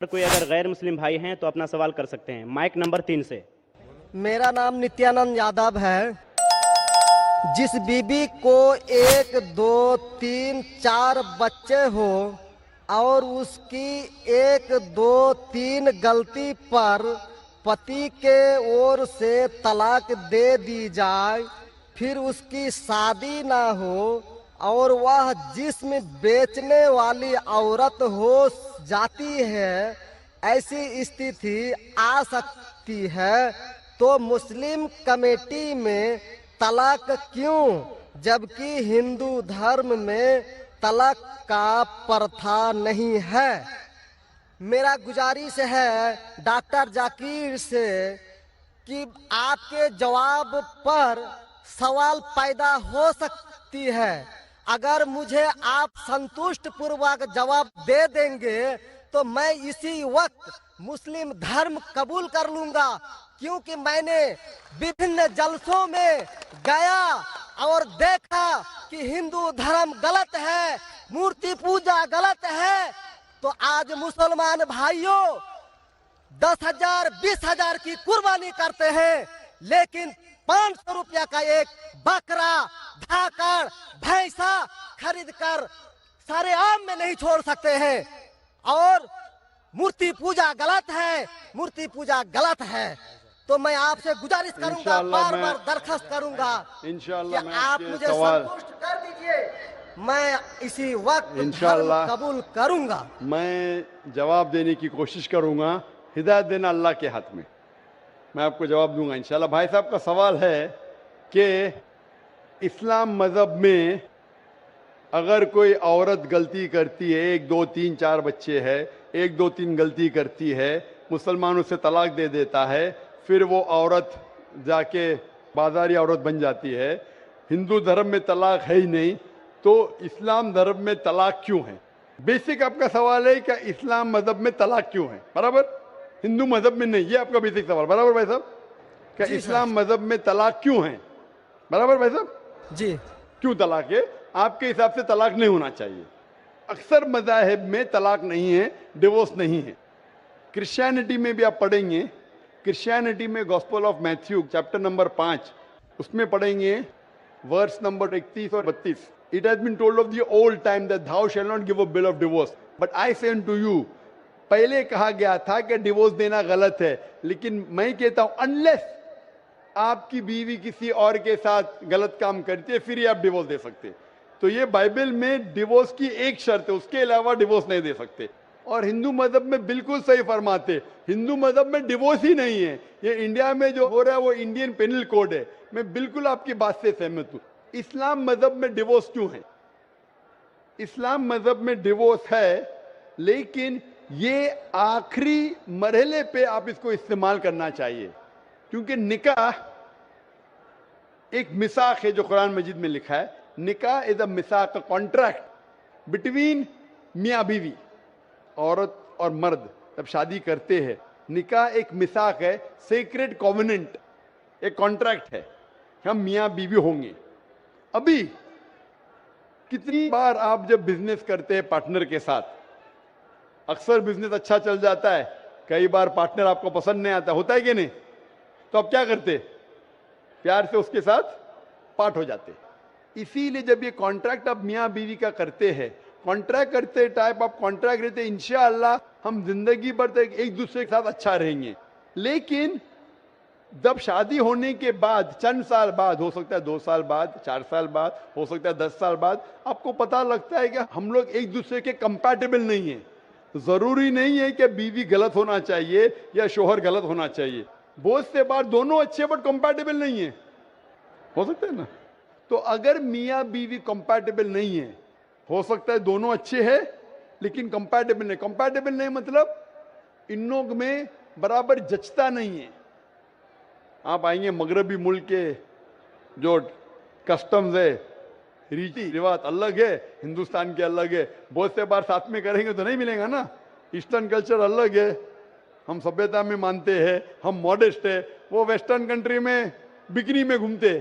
कोई अगर गैर मुस्लिम भाई हैं तो अपना सवाल कर सकते हैं माइक नंबर 3 से। मेरा नाम नित्यानंद यादव है। जिस बीबी को 1 2 3 4 बच्चे हो और उसकी 1 2 3 गलती पर पति के ओर से तलाक दे दी जाए, फिर उसकी शादी ना हो और वह जिस्म बेचने वाली औरत हो जाती है, ऐसी स्थिति आ सकती है, तो मुस्लिम कमेटी में तलाक क्यों, जबकि हिंदू धर्म में तलाक का प्रथा नहीं है। मेरा गुजारिश है डॉक्टर जाकिर से कि आपके जवाब पर सवाल पैदा हो सकती है। अगर मुझे आप संतुष्ट पूर्वक जवाब दे देंगे तो मैं इसी वक्त मुस्लिम धर्म कबूल कर लूंगा, क्योंकि मैंने विभिन्न जलसों में गया और देखा कि हिंदू धर्म गलत है, मूर्ति पूजा गलत है। तो आज मुसलमान भाइयों 10,000 20,000 की कुर्बानी करते हैं, लेकिन 500 रुपया का एक बकरा, धाकड़, भैंसा खरीद कर सारे आम में नहीं छोड़ सकते हैं। और मूर्ति पूजा गलत है, मूर्ति पूजा गलत है। तो मैं आपसे गुजारिश करूंगा, बार बार दरखास्त करूंगा कि आप मुझे संतुष्ट कर दीजिए। मैं इसी वक्त धर्म कबूल करूंगा। मैं जवाब देने की कोशिश करूंगा। हिदायत देना अल्लाह के हाथ में, मैं आपको जवाब दूंगा इंशाल्लाह। भाई साहब का सवाल है कि इस्लाम मज़हब में अगर कोई औरत गलती करती है, 1 2 3 4 बच्चे है, 1 2 3 गलती करती है, मुसलमान उसे तलाक दे देता है, फिर वो औरत जाके बाजारी औरत बन जाती है। हिंदू धर्म में तलाक है ही नहीं, तो इस्लाम धर्म में तलाक क्यों है? बेसिक आपका सवाल है कि इस्लाम मज़हब में तलाक क्यों है, बराबर? हिंदू मज़हब में नहीं, ये आपका बेसिक सवाल, बराबर भाई साहब? क्या इस्लाम मज़हब में तलाक क्यों है, बराबर भाई साहब? जी। क्यों तलाक है? आपके हिसाब से तलाक नहीं होना चाहिए। अक्सर मज़ाहिब में तलाक नहीं है, डिवोर्स नहीं है। क्रिश्चियनिटी में भी आप पढ़ेंगे, क्रिश्चियनिटी में gospel of Matthew chapter number 5 उसमें पढ़ेंगे वर्स नंबर 31 और 32। It has been told of the old time that thou shall not give a bill of divorce, but I say unto you। पहले कहा गया था कि डिवोर्स देना गलत है, लेकिन मैं कहता हूं अनलेस आपकी बीवी किसी और के साथ गलत काम करती है, फिर ही आप डिवोर्स दे सकते। तो ये बाइबल में डिवोर्स की एक शर्त है, उसके अलावा डिवोर्स नहीं दे सकते। और हिंदू मजहब में बिल्कुल सही फरमाते, हिंदू मजहब में डिवोर्स ही नहीं है। ये इंडिया में जो हो रहा है वो इंडियन पेनल कोड है। मैं बिल्कुल आपकी बात से सहमत हूं। इस्लाम मजहब में डिवोर्स क्यों है? इस्लाम मजहब में डिवोर्स है, लेकिन ये आखिरी मरहले पे आप इसको इस्तेमाल करना चाहिए, क्योंकि निकाह एक मिसाक है जो कुरान मजीद में लिखा है। निकाह इज अ मिसाक, अ कॉन्ट्रैक्ट बिटवीन मियाँ बीवी, औरत और मर्द जब शादी करते हैं। निकाह एक मिसाक है, सेक्रेट कॉवेनेंट, एक कॉन्ट्रैक्ट है, हम मियाँ बीवी होंगे। अभी कितनी बार आप जब बिजनेस करते हैं पार्टनर के साथ, अक्सर बिजनेस अच्छा चल जाता है, कई बार पार्टनर आपको पसंद नहीं आता, होता है कि नहीं? तो आप क्या करते? प्यार से उसके साथ पार्ट हो जाते। इसीलिए जब ये कॉन्ट्रैक्ट आप मियाँ बीवी का करते हैं, कॉन्ट्रैक्ट करते टाइप आप कॉन्ट्रैक्ट रहते, इंशाअल्लाह हम जिंदगी भर तक एक दूसरे के साथ अच्छा रहेंगे। लेकिन जब शादी होने के बाद चंद साल बाद, हो सकता है 2 साल बाद, 4 साल बाद, हो सकता है 10 साल बाद, आपको पता लगता है कि हम लोग एक दूसरे के कंपैटिबल नहीं है। जरूरी नहीं है कि बीवी गलत होना चाहिए या शोहर गलत होना चाहिए। बहुत से बार दोनों अच्छे बट कंपैटिबल नहीं है, हो सकता है ना? तो अगर मियाँ बीवी कंपैटिबल नहीं है, हो सकता है दोनों अच्छे हैं लेकिन कंपैटिबल नहीं। कंपैटिबल नहीं मतलब इन लोग में बराबर जचता नहीं है। आप आएंगे मगरबी मुल्क के जो कस्टम्स है, रीति रिवाज अलग है, हिंदुस्तान के अलग है। बहुत से बार साथ में करेंगे तो नहीं मिलेगा ना। ईस्टर्न कल्चर अलग है, हम सभ्यता में मानते हैं, हम मॉडेस्ट है। वो वेस्टर्न कंट्री में बिकनी में घूमते,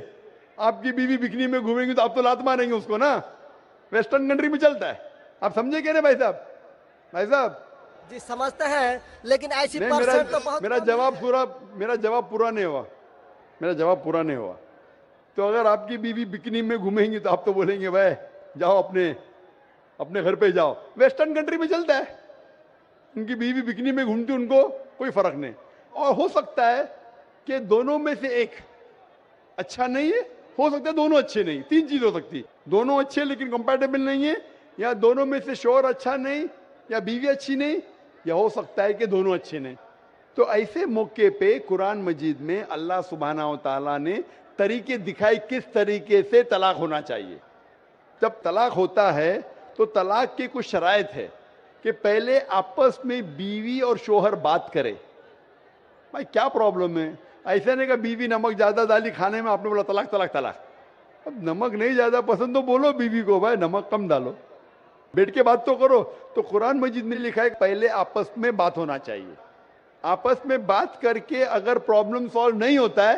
आपकी बीवी बिकनी में घूमेंगी तो आप तो लात मारेंगे उसको ना। वेस्टर्न कंट्री में चलता है, आप समझे क्या ना भाई साहब? भाई साहब जी समझते हैं, लेकिन ऐसी नहीं, परसेंट तो बहुत मेरा कम जवाब है। पूरा मेरा जवाब पूरा नहीं हुआ। मेरा जवाब पूरा नहीं हुआ। तो अगर आपकी बीवी बिकनी में घूमेंगी तो आप तो बोलेंगे भाई जाओ अपने अपने घर पे जाओ। वेस्टर्न कंट्री में चलता है, उनकी बीवी बिकनी में घूमती, उनको कोई फर्क नहीं। और हो सकता है कि दोनों में से एक अच्छा नहीं है, हो सकता है दोनों अच्छे नहीं, तीन चीज हो सकती है। दोनों अच्छे लेकिन कंपैटिबल नहीं है, या दोनों में से शोहर अच्छा नहीं, या बीवी अच्छी नहीं, या हो सकता है कि दोनों अच्छे नहीं। तो ऐसे मौके पे कुरान मजीद में अल्लाह सुब्हानहू व तआला ने तरीके दिखाए किस तरीके से तलाक होना चाहिए। जब तलाक होता है तो तलाक की कुछ शराइत है कि पहले आपस में बीवी और शोहर बात करे, भाई क्या प्रॉब्लम है। ऐसा नहीं कि बीवी नमक ज्यादा डाली खाने में, आपने बोला तलाक तलाक तलाक। अब नमक नहीं ज्यादा पसंद तो बोलो बीवी को भाई नमक कम डालो, बैठ के बात तो करो। तो कुरान मजीद में लिखा है पहले आपस में बात होना चाहिए। आपस में बात करके अगर प्रॉब्लम सॉल्व नहीं होता है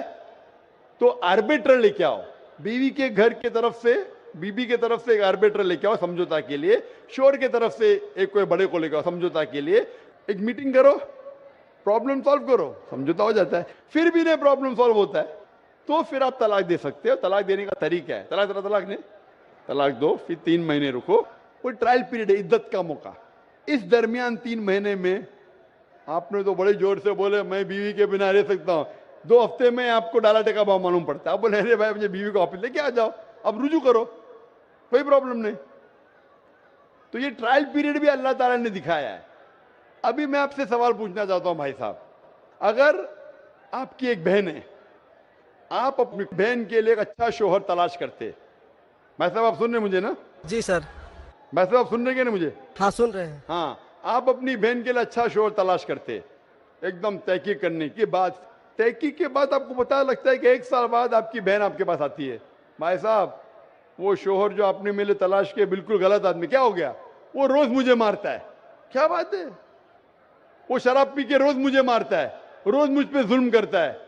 तो आर्बिट्रर लेके आओ, बीवी के घर के तरफ से, बीबी के तरफ से एक आर्बिट्रर लेके आओ समझौता के लिए, शोहर के तरफ से एक कोई बड़े को लेके आओ समझौता के लिए। एक मीटिंग करो, प्रॉब्लम सॉल्व करो, समझौता हो जाता है। फिर भी नहीं प्रॉब्लम सॉल्व होता है तो फिर आप तलाक दे सकते हो। तलाक देने का तरीका है, तलाक नहीं, तलाक दो, फिर 3 महीने रुको, कोई ट्रायल पीरियड है, इद्दत का मौका। इस दरमियान 3 महीने में आपने तो बड़े जोर से बोले मैं बीवी के बिना रह सकता हूं, 2 हफ्ते में आपको डाला टेका भाव मालूम पड़ता है। आप बोले अरे भाई मुझे बीवी को ऑफिस लेके आ जाओ, अब रुजू करो, कोई प्रॉब्लम नहीं। तो ये ट्रायल पीरियड भी अल्लाह ताला ने दिखाया है। अभी मैं आपसे सवाल पूछना चाहता हूं भाई साहब, अगर आपकी एक बहन है, आप अपनी बहन के लिए एक अच्छा शोहर तलाश करते, भाई साहब आप सुन रहे मुझे ना? जी सर। भाई साहब आप सुन रहे ना मुझे? हाँ सुन रहे हैं। हाँ, आप अपनी बहन के लिए अच्छा शोहर तलाश करते, एकदम तहकीक करने के बाद, तहकीक के बाद आपको पता लगता है कि 1 साल बाद आपकी बहन आपके पास आती है, भाई साहब वो शोहर जो आपने मेरे तलाश किया बिल्कुल गलत आदमी, क्या हो गया, वो रोज मुझे मारता है। क्या बात है, वो शराब पी के रोज मुझे मारता है, रोज मुझ पे जुल्म करता है,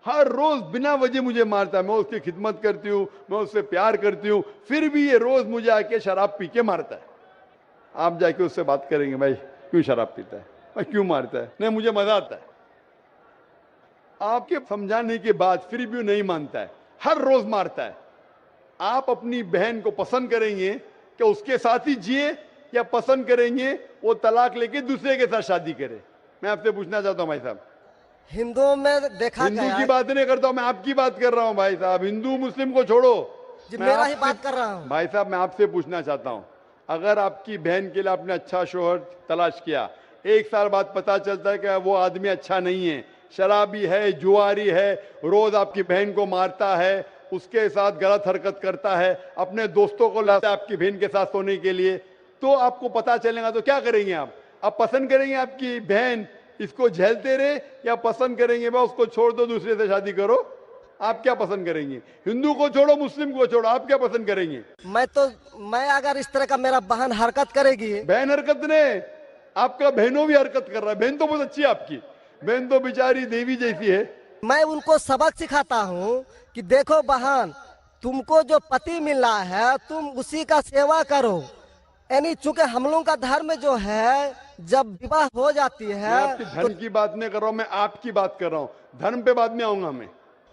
हर रोज बिना वजह मुझे मारता है। मैं उसकी खिदमत करती हूँ, मैं उससे प्यार करती हूँ, फिर भी ये रोज मुझे आके शराब पी के मारता है। आप जाके उससे बात करेंगे भाई क्यों शराब पीता है, भाई क्यों मारता है? नहीं मुझे मजा आता है। आपके समझाने के बाद फिर भी नहीं मानता है, हर रोज मारता है। आप अपनी बहन को पसंद करेंगे कि उसके साथ ही जिए, या पसंद करेंगे वो तलाक लेके दूसरे के साथ शादी करे? मैं आपसे पूछना चाहता हूं भाई साहब। हिंदुओं में देखा हिंदू गया की है। बात नहीं करता हूं, मैं आपकी बात कर रहा हूं भाई साहब। हिंदू मुस्लिम को छोड़ो, जी मैं मेरा ही आपसे- बात कर रहा हूँ। भाई साहब मैं आपसे पूछना चाहता हूं, अगर आपकी बहन के लिए आपने अच्छा शोहर तलाश किया, 1 साल बाद पता चलता है कि वो आदमी अच्छा नहीं है, शराबी है, जुआरी है, रोज आपकी बहन को मारता है, उसके साथ गलत हरकत करता है, अपने दोस्तों को लाता है आपकी बहन के साथ सोने के लिए, तो आपको पता चलेगा तो क्या करेंगे आप पसंद करेंगे आपकी बहन इसको झेलते रहे, या पसंद करेंगे भाई उसको छोड़ दो दूसरे से शादी करो? आप क्या पसंद करेंगे? हिंदू को छोड़ो मुस्लिम को छोड़ो, आप क्या पसंद करेंगे? मैं अगर इस तरह का मेरा बहन हरकत करेगी, बहन हरकत ने, आपका बहनों भी हरकत कर रहा है। बहन तो बहुत अच्छी है आपकी, बहन तो बेचारी देवी जैसी है। मैं उनको सबक सिखाता हूँ कि देखो बहन, तुमको जो पति मिल रहा है तुम उसी का सेवा करो। यानी चूंकि हम लोगों का धर्म जो है, जब विवाह हो जाती मैं है आपकी धर्म की बात नहीं कर रहा हूं, मैं आपकी बात कर रहा हूं। धर्म पे बाद में आऊंगा मैं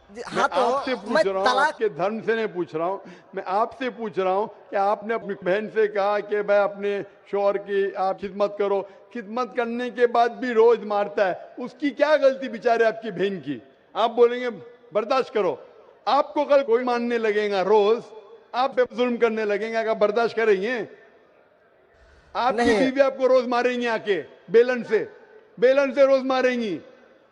हाँ तो आपसे पूछ मैं रहा हूँ, तलाक आपके धर्म से नहीं पूछ रहा हूँ, मैं आपसे पूछ रहा हूँ कि आपने अपनी बहन से कहा कि भाई अपने शोहर की आप खिदमत करो, खिदमत करने के बाद भी रोज मारता है, उसकी क्या गलती बेचारे आपकी बहन की? आप बोलेंगे बर्दाश्त करो, आपको कल कोई मानने लगेगा, रोज आप पे जुल्म करने लगेंगे, अगर बर्दाश्त करेंगे? आपकी नहीं। बीवी आपको रोज मारेंगी आके बेलन से रोज मारेंगी।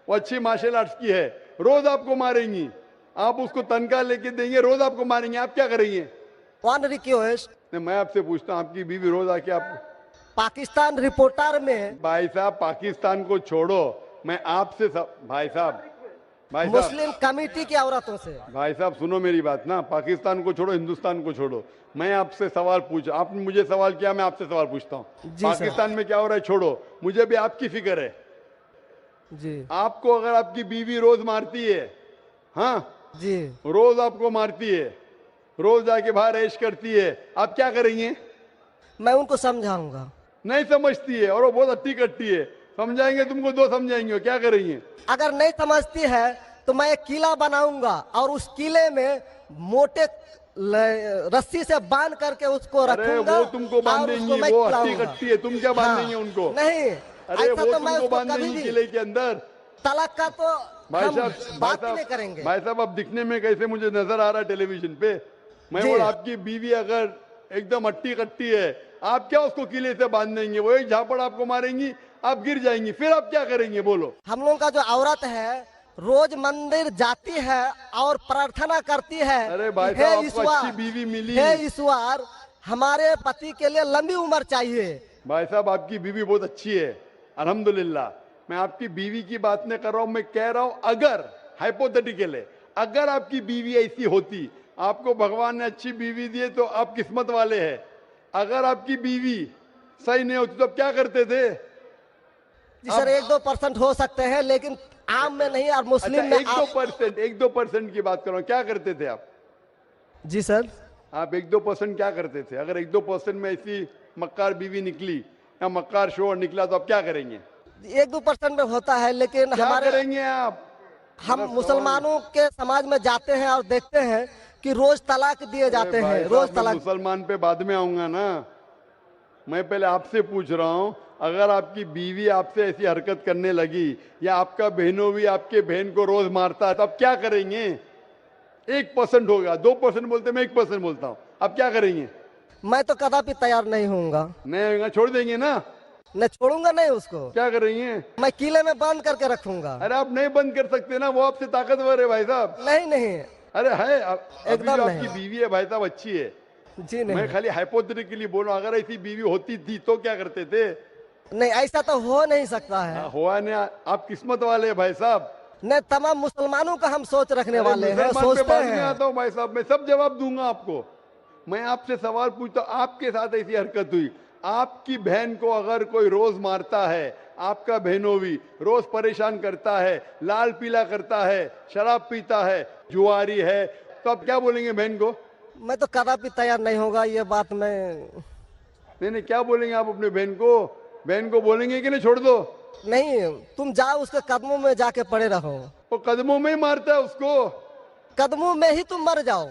वो अच्छी मार्शल आर्ट्स की है, रोज आपको मारेंगी, आप उसको तनख्वाह लेके देंगे, रोज आपको मारेंगे, आप क्या करेंगे? वन रिक्वेस्ट, मैं आपसे पूछता हूँ, आपकी बीवी रोज आके आप, पाकिस्तान रिपोर्टर में भाई साहब पाकिस्तान को छोड़ो, मैं आपसे भाई साहब मुस्लिम कमेटी की औरतों से, भाई साहब सुनो मेरी बात ना, पाकिस्तान को छोड़ो, हिंदुस्तान को छोड़ो, मैं आपसे सवाल पूछ, आपने मुझे सवाल किया, मैं आपसे सवाल पूछता हूँ। जी सर। पाकिस्तान में क्या हो रहा है छोड़ो, मुझे भी आपकी फिक्र है। जी आपको अगर आपकी बीवी रोज मारती है, हाँ जी, रोज आपको मारती है, रोज जाके बाहर ऐश करती है, आप क्या करेंगे? मैं उनको समझाऊंगा। नहीं समझती है और वो बहुत अट्टी कट्टी है। समझाएंगे तुमको, दो समझाएंगे, क्या करेंगे? अगर नहीं समझती है तो मैं एक किला बनाऊंगा और उस किले में मोटे रस्सी से बांध करके उसको अरे रखूंगा। वो तुमको और बांधेंगी, उसको मैं वो अट्टी खिलाऊंगा। कट्टी है, तुम क्या बांधेंगे उनको? नहीं, अरे ऐसा वो तो मैं तुमको उसको कभी बांधेंगी भी किले के अंदर। तलाक का तो भाई हम साहब, बात ही नहीं करेंगे। भाई साहब, अब दिखने में कैसे मुझे नजर आ रहा है टेलीविजन पे? मैं जी। बोला आपकी बीवी अगर एकदम अट्टी कट्टी है, आप क्या उसको किले से बांध देंगे? वो एक झापड़ आपको मारेंगी, आप गिर जाएंगी, फिर आप क्या करेंगे बोलो? हम लोग का जो औरत है रोज मंदिर जाती है और प्रार्थना करती है। अरे भाई हे साहब, आपको ईश्वर, अच्छी बीवी मिली। हे ईश्वर, हमारे पति के लिए लंबी उम्र चाहिए। भाई साहब, आपकी बीवी बहुत अच्छी है, अल्हम्दुलिल्लाह। मैं आपकी बीवी की बात नहीं कर रहा हूं, मैं कह रहा हूं अगर हाइपोथेटिकल है, अगर आपकी बीवी ऐसी होती, आपको भगवान ने अच्छी बीवी दी है तो आप किस्मत वाले हैं। अगर आपकी बीवी सही नहीं होती तो आप क्या करते थे? जी सर, 1-2% हो सकते हैं, लेकिन आम में नहीं। और मुस्लिम अच्छा, में 1-2% की बात कर रहा हूं, क्या करते थे आप? जी सर, आप 1-2% क्या करते थे? अगर 1-2% में ऐसी मक्कार बीवी निकली या मक्कार शोहर निकला तो आप क्या करेंगे? 1-2% में होता है, लेकिन क्या हमारे करेंगे आप? हम मुसलमानों के समाज में जाते हैं और देखते हैं कि रोज तलाक दिए जाते अरे भाई हैं, साहब, रोज मैं तलाक। मुसलमान पे बाद में आऊंगा ना। मैं पहले आपसे पूछ रहा हूं, अगर आपकी बीवी आपसे ऐसी हरकत करने लगी या आपका बहनों भी आपके बहन को रोज मारता है तो आप क्या करेंगे? 1% होगा, 2% बोलते, मैं 1% बोलता हूं, आप क्या करेंगे? मैं तो कदापि तैयार नहीं होऊंगा। नहीं होगा, छोड़ देंगे ना? मैं छोड़ूंगा नहीं उसको, क्या करेंगे? मैं किले में बंद करके रखूंगा। अरे आप नहीं बंद कर सकते ना, वो आपसे ताकतवर है भाई साहब। नहीं नहीं, अरे है, अभी एकदम जो नहीं। आपकी बीवी है भाई साहब अच्छी है। जी मैं नहीं, खाली हाइपोथेटिकली बोल रहा हूं, अगर ऐसी बीवी होती थी तो क्या करते थे? नहीं ऐसा तो हो नहीं सकता है। हुआ नहीं, आप किस्मत वाले हैं भाई साहब। नहीं, तमाम मुसलमानों का हम सोच रखने अरे वाले हैं, मुसलमान पे सोचते बाद में हैं। आता हूं भाई साहब, मैं सब जवाब दूंगा आपको। मैं आपसे सवाल पूछता हूं, आपके साथ ऐसी हरकत हुई, आपकी बहन को अगर कोई रोज मारता है, आपका बहनों भी रोज परेशान करता है, लाल पीला करता है, शराब पीता है, जुआरी है, तो आप क्या बोलेंगे बहन को? मैं तो कदापि तैयार नहीं होगा, ये बात मैं नहीं, क्या बोलेंगे आप अपने बहन को? बहन को बोलेंगे कि नहीं छोड़ दो? नहीं। तुम जाओ उसके कदमों में जाके पड़े रहो, वो कदमों में ही मारता है उसको। कदमों में ही तुम मर जाओ,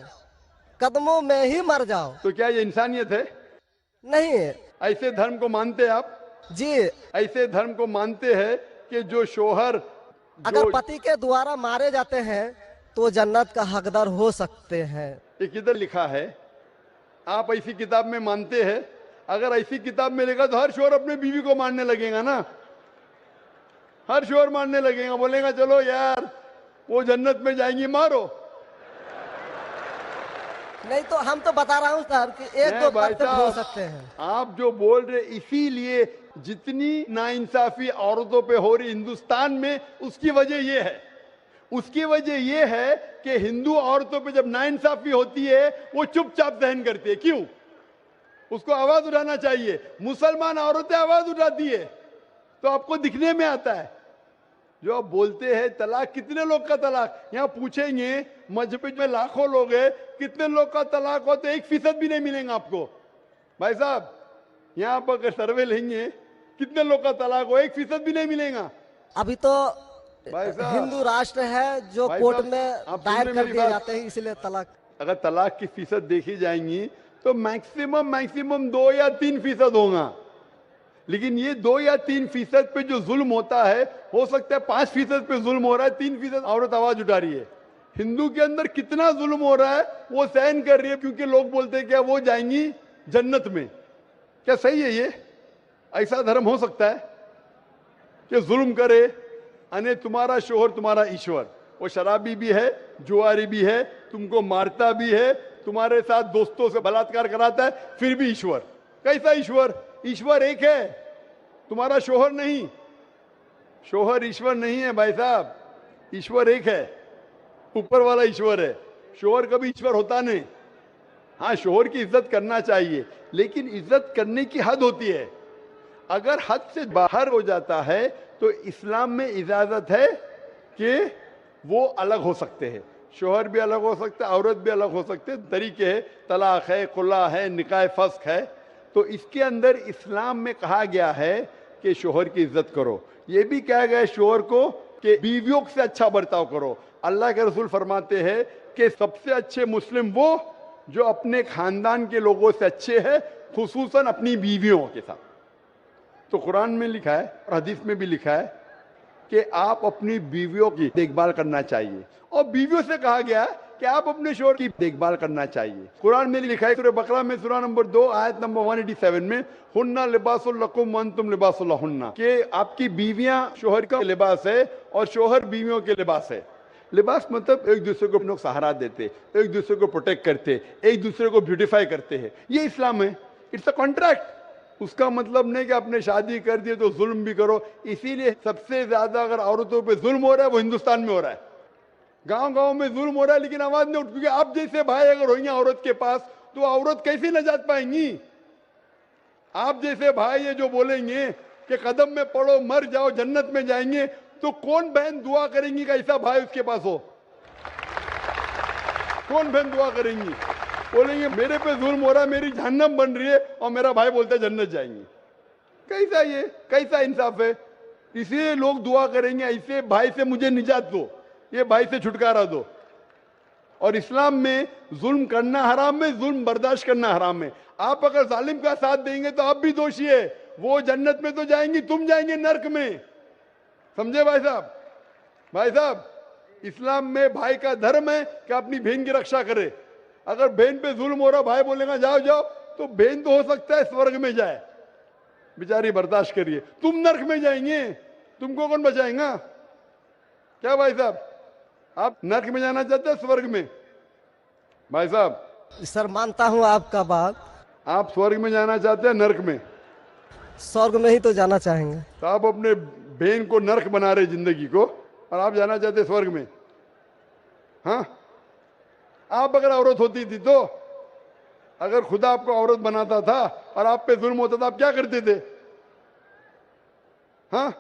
कदमों में ही मर जाओ। तो क्या ये इंसानियत है? नहीं ऐसे धर्म को मानते हैं आप? जी, ऐसे धर्म को मानते हैं कि जो शोहर अगर पति के द्वारा मारे जाते हैं तो जन्नत का हकदार हो सकते हैं। ये किधर लिखा है? आप ऐसी किताब में मानते हैं? अगर ऐसी किताब में लिखा तो हर शोहर अपने बीवी को मारने लगेगा ना, हर शोहर मारने लगेगा, बोलेगा चलो यार वो जन्नत में जाएंगी, मारो। नहीं तो हम तो बता रहा हूँ सर कि नहीं 1-2% भाई हो साहब, सकते हैं। आप जो बोल रहे, इसीलिए जितनी नाइंसाफी औरतों पे हो रही हिंदुस्तान में, उसकी वजह ये है, उसकी वजह ये है कि हिंदू औरतों पे जब नाइंसाफी होती है वो चुपचाप सहन करती है। क्यों? उसको आवाज उठाना चाहिए। मुसलमान औरतें आवाज उठाती है तो आपको दिखने में आता है। जो आप बोलते हैं तलाक, कितने लोग का तलाक, यहाँ पूछेंगे मजहब में लाखों लोग हैं, कितने लोग का तलाक हो तो 1% भी नहीं मिलेगा आपको। भाई साहब, यहाँ पर अगर सर्वे लेंगे कितने लोग का तलाक हो, 1% भी नहीं मिलेगा। अभी तो भाई साहब, हिंदू राष्ट्र है जो भाई कोर्ट साहब, में आप दायर सुन रहे कर मेरी दिए बात? जाते हैं, इसलिए तलाक। अगर तलाक की फीसद देखी जाएंगी तो मैक्सिमम 2 या 3% होगा, लेकिन ये 2 या 3% पे जो जुल्म होता है, हो सकता है 5% पे जुल्म हो रहा है, 3% औरत आवाज उठा रही है। हिंदू के अंदर कितना जुल्म हो रहा है वो सहन कर रही है, क्योंकि लोग बोलते हैं क्या वो जाएंगी जन्नत में। क्या सही है ये? ऐसा धर्म हो सकता है कि जुल्म करे? अने तुम्हारा शोहर तुम्हारा ईश्वर, वो शराबी भी है, जुआरी भी है, तुमको मारता भी है, तुम्हारे साथ दोस्तों से बलात्कार कराता है, फिर भी ईश्वर। कैसा ईश्वर? ईश्वर एक है, तुम्हारा शोहर नहीं। शोहर ईश्वर नहीं है भाई साहब, ईश्वर एक है, ऊपर वाला ईश्वर है। शोहर कभी ईश्वर होता नहीं। हाँ, शोहर की इज्जत करना चाहिए, लेकिन इज्जत करने की हद होती है। अगर हद से बाहर हो जाता है तो इस्लाम में इजाजत है कि वो अलग हो सकते हैं। शोहर भी अलग हो सकते हैं, औरत भी अलग हो सकते हैं, तरीके है, तलाक है, खुला है, निकाह फस्क है, तो इसके अंदर इस्लाम में कहा गया है कि शोहर की इज्जत करो। ये भी कहा गया है शोहर को कि बीवियों से अच्छा बर्ताव करो। अल्लाह के रसूल फरमाते हैं कि सबसे अच्छे मुस्लिम वो जो अपने खानदान के लोगों से अच्छे हैं, खुसूसन अपनी बीवियों के साथ। तो कुरान में लिखा है और हदीस में भी लिखा है कि आप अपनी बीवियों की देखभाल करना चाहिए, और बीवियों से कहा गया है कि आप अपने शोहर की देखभाल करना चाहिए। कुरान में लिखा है सूरह बकरा में सूरह नंबर 2 आयत नंबर 187 में, हुन्ना लिबासुल लकुम व अंतुम लिबासुल लहुन्ना, कि आपकी बीवियां शोहर का लिबास है और शोहर बीवियों के लिबास है। लिबास मतलब एक दूसरे को लोग सहारा देते, एक दूसरे को प्रोटेक्ट करते, एक दूसरे को ब्यूटीफाई करते हैं, ये इस्लाम है। It's a contract. उसका मतलब नहीं कि आपने शादी कर दी तो जुल्म भी करो। इसीलिए सबसे ज्यादा अगर औरतों पे जुल्म हो रहा है वो हिंदुस्तान में हो रहा है। गांव गांव में जुल्म हो रहा है लेकिन आवाज नहीं उठ, क्योंकि आप जैसे भाई अगर होंगे औरत के पास तो औरत कैसे नजात पाएंगी। आप जैसे भाई ये जो बोलेंगे कि कदम में पड़ो मर जाओ जन्नत में जाएंगे, तो कौन बहन दुआ करेंगी कि ऐसा भाई उसके पास हो? कौन बहन दुआ करेंगी? बोलेंगे मेरे पे जुल्म हो रहा है, मेरी जहन्नम बन रही है, और मेरा भाई बोलता है जन्नत जाएंगे। कैसा ये, कैसा इंसाफ है? इसलिए लोग दुआ करेंगे ऐसे भाई से मुझे निजात दो, ये भाई से छुटकारा दो। और इस्लाम में जुल्म करना हराम है, जुल्म बर्दाश्त करना हराम है। आप अगर जालिम का साथ देंगे तो आप भी दोषी है। वो जन्नत में तो जाएंगी, तुम जाएंगे नरक में। समझे भाई साहब? भाई साहब, इस्लाम में भाई का धर्म है कि अपनी बहन की रक्षा करे। अगर बहन पे जुल्म हो रहा, भाई बोलेगा जाओ जाओ, तो बहन तो हो सकता है स्वर्ग में जाए, बेचारी बर्दाश्त करिए। तुम नरक में जाएंगे, तुमको कौन बचाएगा? क्या भाई साहब, आप नरक में जाना चाहते हैं स्वर्ग में? भाई साहब, सर मानता हूँ आपका बात। आप स्वर्ग में जाना चाहते हैं नरक में? स्वर्ग में ही तो जाना चाहेंगे। तो आप अपने बहन को नरक बना रहे जिंदगी को, और आप जाना चाहते स्वर्ग में? हाँ, आप अगर औरत होती थी तो, अगर खुदा आपको औरत बनाता था और आप पे जुल्म होता था, आप क्या करते थे? हाँ,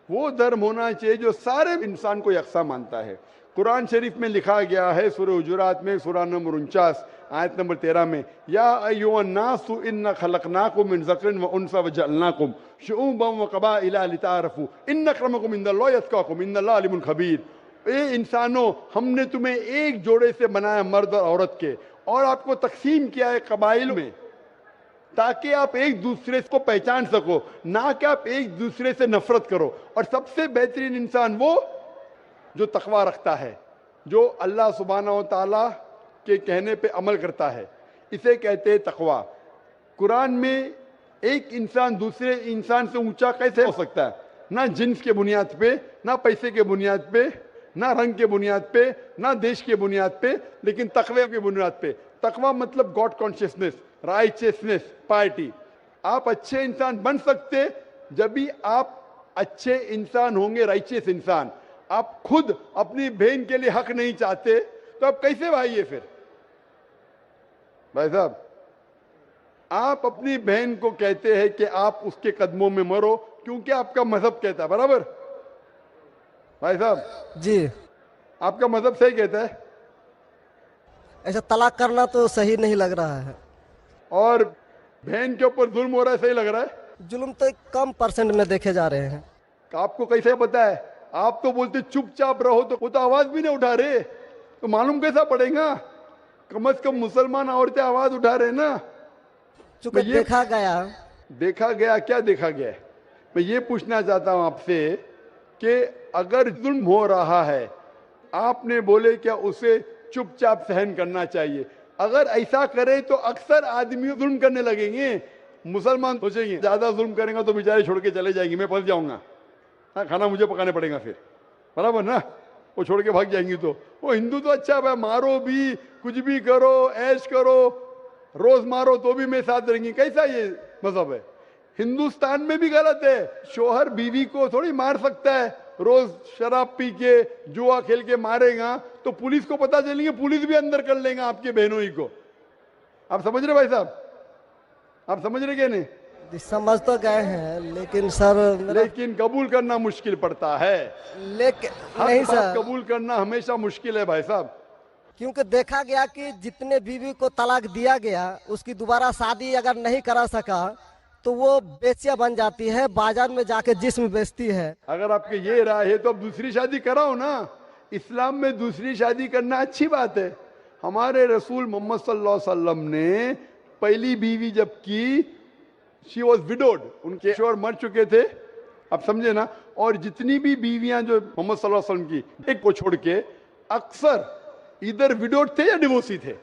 वो धर्म होना चाहिए जो सारे इंसान को यकसा मानता है। कुरान शरीफ में लिखा गया है सूरह हुजुरात में सूरह नंबर 49 आयत नंबर 13 में, या अय्युहन्नासु इन्ना खलकनाकुम मिन ज़करिन व उनसा व जअलनाकुम शुऊबन व क़बाइला लिताअरफू इन्न अक्रमकुम इंदल्लाहि अत्क़ाकुम इन्नल्लाह अलीमुन खबीर। ए इंसानों, हमने तुम्हें एक जोड़े से बनाया, मर्द और औरत के, और आपको तकसीम किया है कबाइल में, ताकि आप एक दूसरे को पहचान सको, ना कि आप एक दूसरे से नफरत करो। और सबसे बेहतरीन इंसान वो जो तकवा रखता है, जो अल्लाह सुब्हानहू व तआला के कहने पे अमल करता है, इसे कहते हैं तकवा। कुरान में एक इंसान दूसरे इंसान से ऊंचा कैसे हो सकता है? ना जिन्स के बुनियाद पे, ना पैसे के बुनियाद पे, ना रंग के बुनियाद पे, ना देश के बुनियाद पे, लेकिन तकवे के बुनियाद पे। तकवा मतलब गॉड कॉन्शियसनेस, राइचियसनेस, पार्टी। आप अच्छे इंसान बन सकते जब भी आप अच्छे इंसान होंगे, राइचियस इंसान। आप खुद अपनी बहन के लिए हक नहीं चाहते तो आप कैसे भाई है फिर? भाई साहब, आप अपनी बहन को कहते हैं कि आप उसके कदमों में मरो क्योंकि आपका मजहब कहता है, बराबर? भाई साहब जी, आपका मजहब सही कहता है। ऐसा तलाक करना तो सही नहीं लग रहा है। और बहन के ऊपर जुल्म हो रहा है, सही लग रहा है? जुल्म तो एक कम परसेंट में देखे जा रहे हैं। आपको कैसे पता है? आप तो बोलते चुपचाप रहो, तो वो तो आवाज भी नहीं उठा रहे, तो मालूम कैसा पड़ेगा? कम से कम मुसलमान औरतें आवाज उठा रहे ना। चूंकि देखा गया, क्या देखा गया है? मैं ये पूछना चाहता हूं आपसे कि अगर जुल्म हो रहा है, आपने बोले क्या उसे चुपचाप सहन करना चाहिए? अगर ऐसा करे तो अक्सर आदमी जुल्म करने लगेंगे। मुसलमान सोचेंगे ज्यादा जुल्म करेंगे तो बेचारे छोड़ के चले जाएंगे, मैं फंस जाऊंगा, हाँ खाना मुझे पकाने पड़ेगा फिर, बराबर ना? वो छोड़ के भाग जाएंगी। तो वो हिंदू तो अच्छा है, मारो भी, कुछ भी करो, ऐश करो, रोज मारो तो भी मैं साथ रहेंगी। कैसा ये मजहब है? हिंदुस्तान में भी गलत है। शोहर बीवी को थोड़ी मार सकता है। रोज शराब पी के जुआ खेल के मारेगा तो पुलिस को पता चलेंगे, पुलिस भी अंदर कर लेगा आपके बहनों ही को। आप समझ रहे भाई साहब? आप समझ रहे क्या? नहीं समझ तो गए हैं, लेकिन सर लेकिन कबूल करना मुश्किल पड़ता है। लेकिन हर नहीं बात सर, कबूल करना हमेशा मुश्किल है भाई साहब। क्योंकि देखा गया कि जितने बीवी को तलाक दिया गया उसकी दोबारा शादी अगर नहीं करा सका तो वो बेचिया बन जाती है, बाजार में जाके जिस्म बेचती है। अगर आपके ये राय है तो अब दूसरी शादी कराओ ना। इस्लाम में दूसरी शादी करना अच्छी बात है। हमारे रसूल मोहम्मद सल्लल्लाहु अलैहि वसल्लम ने पहली बीवी जब की, शी वॉज विडोड, उनके शोहर मर चुके थे, आप समझे ना। और जितनी भी बीवियां जो मोहम्मद सल्लल्लाहु अलैहि वसल्लम की, एक को छोड़ के अक्सर इधर विडोड थे या डिवोर्सी थे,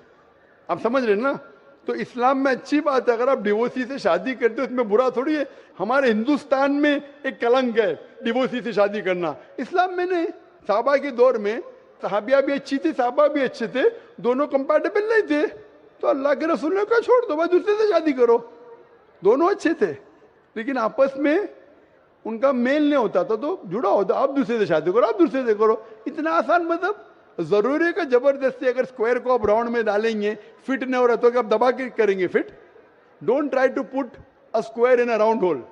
आप समझ रहे ना। तो इस्लाम में अच्छी बात है, अगर आप डिवोर्सी से शादी करते हो उसमें बुरा थोड़ी है। हमारे हिंदुस्तान में एक कलंक है डिवोर्सी से शादी करना, इस्लाम में नहीं। साहबा के दौर में सहाबिया भी अच्छी थी, साहबा भी अच्छे थे, दोनों कंपैटिबल नहीं थे, तो अल्लाह के रसूल ने कहा छोड़ दो भाई, दूसरे से शादी करो। दोनों अच्छे थे लेकिन आपस में उनका मेल नहीं होता था, तो जुड़ा होता, आप दूसरे से शादी करो, आप दूसरे से करो। इतना आसान मतलब जरूरी है कि जबरदस्ती अगर स्क्वायर को आप राउंड में डालेंगे, फिट नहीं हो रहा तो क्या आप दबा के करेंगे fit? Don't try to put a square in a round hole,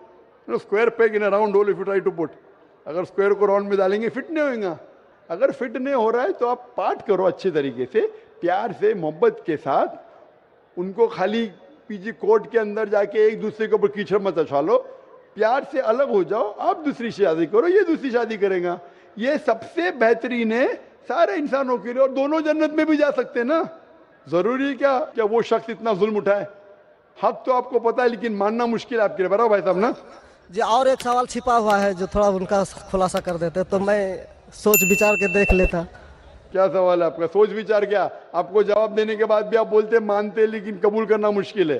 square peg in a round hole if you try to put. अगर स्क्वायर को राउंड में डालेंगे फिट नहीं होगा। अगर फिट नहीं हो रहा है तो आप पार्ट करो अच्छे तरीके से, प्यार से, मोहब्बत के साथ। उनको खाली पीछे कोर्ट के अंदर जाके एक दूसरे के ऊपर कीचड़ मत उछालो, प्यार से अलग हो जाओ, आप दूसरी शादी करो, ये दूसरी शादी करेगा। ये सबसे बेहतरीन है सारे इंसानों के लिए, और दोनों जन्नत में भी जा सकते हैं ना। जरूरी क्या वो शख्स इतना जुल्म उठाए? हक तो आपको पता है लेकिन मानना मुश्किल है आपके लिए, बराबर भाई साहब ना जी। और एक सवाल छिपा हुआ है जो थोड़ा उनका खुलासा कर देते तो मैं सोच विचार के देख लेता। क्या सवाल है आपका? सोच विचार क्या? आपको जवाब देने के बाद भी आप बोलते मानते लेकिन कबूल करना मुश्किल है।